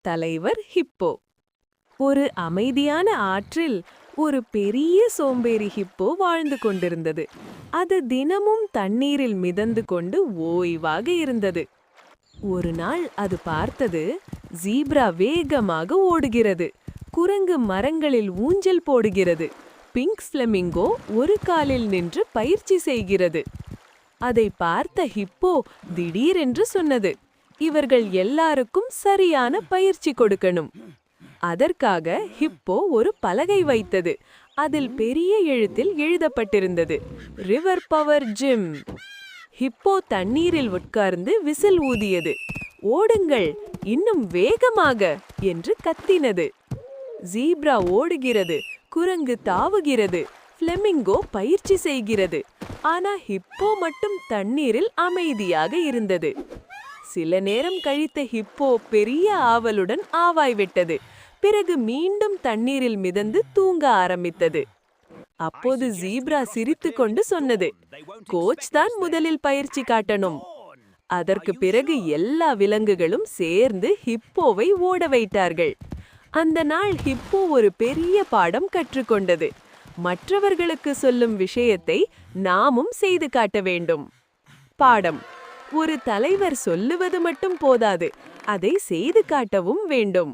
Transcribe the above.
தலைவர் ஹிப்போ. ஒரு அமைதியான ஆற்றில் ஒரு பெரிய சோம்பேறி ஹிப்போ வாழ்ந்து கொண்டிருந்தது. அது தினமும் தண்ணீரில் மிதந்து கொண்டு ஓய்வாக இருந்தது. ஒரு நாள் அது பார்த்தது, ஜீப்ரா வேகமாக ஓடுகிறது. குரங்கு மரங்களில் ஊஞ்சல் போடுகிறது. பிங்க் ஃப்ளெமிங்கோ ஒரு காலில் நின்று பயிற்சி செய்கிறது. அதை பார்த்த ஹிப்போ திடீரென்று சொன்னது, இவர்கள் எல்லாருக்கும் சரியான பயிற்சி கொடுக்கணும். அதற்காக ஹிப்போ ஒரு பலகை வைத்தது. அதில் பெரிய எழுத்தில் எழுதப்பட்டிருந்தது, ரிவர் பவர் ஜிம். ஹிப்போ தண்ணீரில் உட்கார்ந்து விசில் ஊதியது. ஓடுங்கள், இன்னும் வேகமாக என்று கத்தினது. ஜீப்ரா ஓடுகிறது, குரங்கு தாவுகிறது, ஃப்ளெமிங்கோ பயிற்சி செய்கிறது. ஆனா ஹிப்போ மட்டும் தண்ணீரில் அமைதியாக இருந்தது. சில நேரம் கழித்த ஹிப்போ பெரிய ஆவலுடன் ஆவாய்விட்டது. பிறகு மீண்டும் தண்ணீரில் மிதந்து தூங்க ஆரம்பித்தது. அப்போது ஜீப்ரா சிரித்துக்கொண்டு சொன்னது, கோச் தான் முதலில் பயிற்சி காட்டணும். அதற்கு பிறகு எல்லா விலங்குகளும் சேர்ந்து ஹிப்போவை ஓட வைத்தார்கள். அந்த நாள் ஹிப்போ ஒரு பெரிய பாடம் கற்றுக்கொண்டது. மற்றவர்களுக்கு சொல்லும் விஷயத்தை நாமும் செய்து காட்ட வேண்டும். பாடம்: ஒரு தலைவர் சொல்லுவது மட்டும் போதாது, அதை செய்து காட்டவும் வேண்டும்.